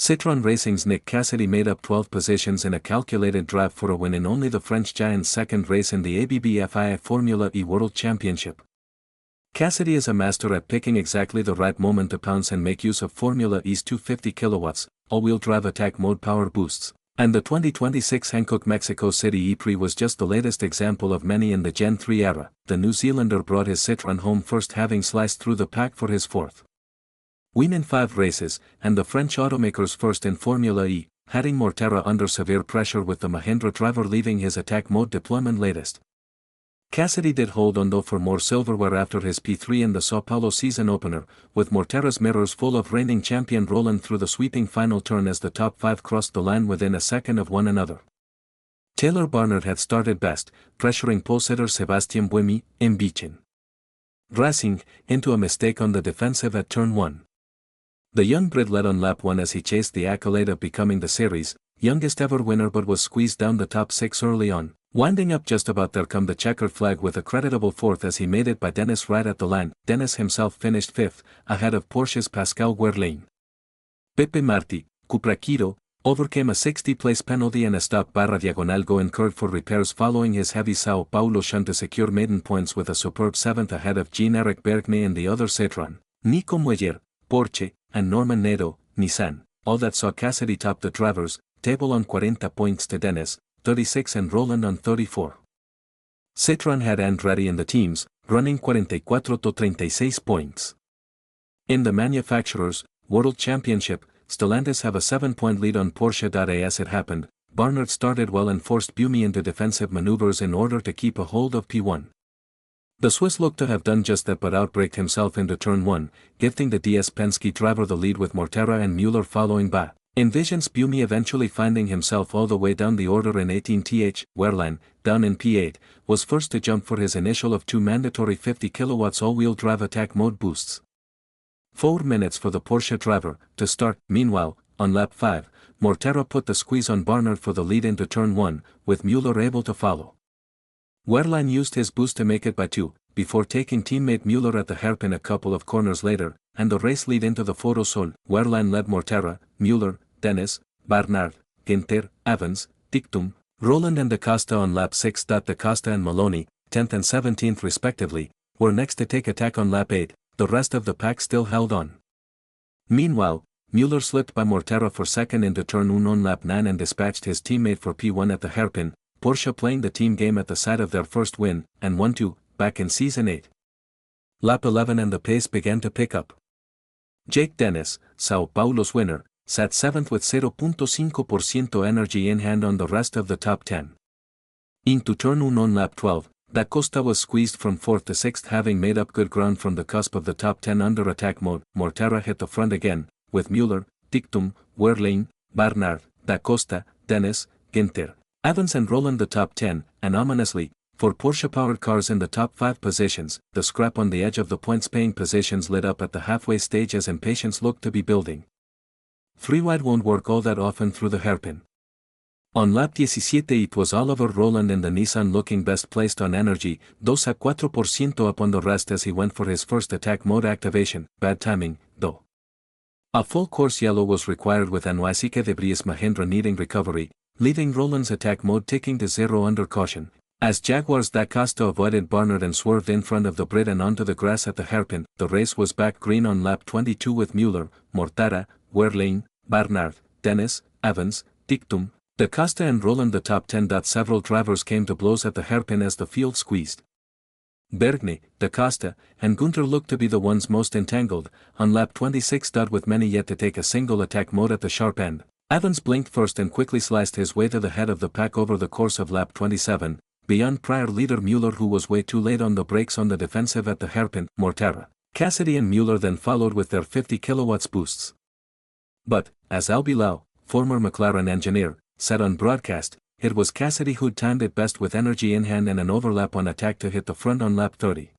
Citroën Racing's Nick Cassidy made up 12 positions in a calculated drive for a win in only the French giant's second race in the ABB Fórmula E World Championship. Cassidy is a master at picking exactly the right moment to pounce and make use of Formula E's 250 kilowatts, all-wheel drive attack mode power boosts, and the 2026 Hankook Mexico City E-Prix was just the latest example of many in the Gen 3 era. The New Zealander brought his Citroën home first, having sliced through the pack for his fourth win in 5 races, and the French automaker's first in Formula E, heading Mortara under severe pressure with the Mahindra driver leaving his attack mode deployment latest. Cassidy did hold on though for more silverware after his P3 in the Sao Paulo season opener, with Mortara's mirrors full of reigning champion Roland through the sweeping final turn as the top 5 crossed the line within a second of one another. Taylor Barnard had started best, pressuring pole-sitter Sebastian Buemi, Mbichin Racing, into a mistake on the defensive at turn 1. The young Brit led on lap 1 as he chased the accolade of becoming the series' youngest ever winner, but was squeezed down the top 6 early on, winding up just about there come the checkered flag with a creditable fourth as he made it by Dennis right at the line. Dennis himself finished 5th, ahead of Porsche's Pascal Wehrlein. Pepe Marti, Cupraquiro, overcame a 60-place penalty and a stop barra diagonal go incurred for repairs following his heavy Sao Paulo shunt to secure maiden points with a superb 7th ahead of Jean-Eric Bergne and the other Citroën, Nico Mueller, Porsche, and Norman Nadeau, Nissan, all that saw Cassidy top the drivers' table on 40 points to Dennis, 36 and Roland on 34. Citroën had Andretti in the teams, running 44 to 36 points. In the Manufacturers' World Championship, Stellantis have a 7-point lead on Porsche. As it happened, Barnard started well and forced Buemi into defensive maneuvers in order to keep a hold of P1. The Swiss looked to have done just that but outbraked himself into turn 1, gifting the DS Penske driver the lead with Mortara and Mueller following by. Envisions Buemi eventually finding himself all the way down the order in 18th. Wehrlein, down in P8, was first to jump for his initial of 2 mandatory 50 kilowatts all-wheel drive attack mode boosts. 4 minutes for the Porsche driver to start. Meanwhile, on lap 5, Mortara put the squeeze on Barnard for the lead into turn 1, with Mueller able to follow. Wehrlein used his boost to make it by 2, before taking teammate Mueller at the hairpin a couple of corners later, and the race lead into the Foro Sol. Wehrlein led Mortara, Mueller, Dennis, Barnard, Ginter, Evans, Dictum, Roland and Da Costa on lap 6. Da Costa and Maloney, 10th and 17th respectively, were next to take attack on lap 8, the rest of the pack still held on. Meanwhile, Mueller slipped by Mortara for second into turn 1 on lap 9 and dispatched his teammate for P1 at the hairpin, Porsche playing the team game at the site of their first win, and 1-2, back in Season 8. Lap 11 and the pace began to pick up. Jake Dennis, Sao Paulo's winner, sat 7th with 0.5% energy in hand on the rest of the top 10. Into turn 1 on lap 12, Da Costa was squeezed from 4th to 6th, having made up good ground from the cusp of the top 10 under attack mode. Mortara hit the front again, with Mueller, Dictum, Wehrlein, Barnard, Da Costa, Dennis, Ginter, Evans and Roland the top 10, and ominously, for Porsche-powered cars in the top 5 positions, the scrap on the edge of the points-paying positions lit up at the halfway stage as impatience looked to be building. 3 wide won't work all that often through the hairpin. On lap 17 it was Oliver Roland in the Nissan looking best placed on energy, 2.4% up on the rest as he went for his first attack mode activation. Bad timing, though. A full course yellow was required with Anouasike Debris Mahindra needing recovery, leaving Roland's attack mode ticking to 0 under caution. As Jaguar's Da Costa avoided Barnard and swerved in front of the Brit and onto the grass at the hairpin, the race was back green on lap 22 with Mueller, Mortara, Wehrlein, Barnard, Dennis, Evans, Dictum, Da Costa and Roland the top 10. Several drivers came to blows at the hairpin as the field squeezed. Bergne, Da Costa, and Gunter looked to be the ones most entangled, on lap 26. With many yet to take a single attack mode at the sharp end. Evans blinked first and quickly sliced his way to the head of the pack over the course of lap 27, beyond prior leader Mueller who was way too late on the brakes on the defensive at the hairpin. Mortara, Cassidy and Mueller then followed with their 50 kilowatts boosts. But, as Albilau, former McLaren engineer, said on broadcast, it was Cassidy who'd timed it best with energy in hand and an overlap on attack to hit the front on lap 30.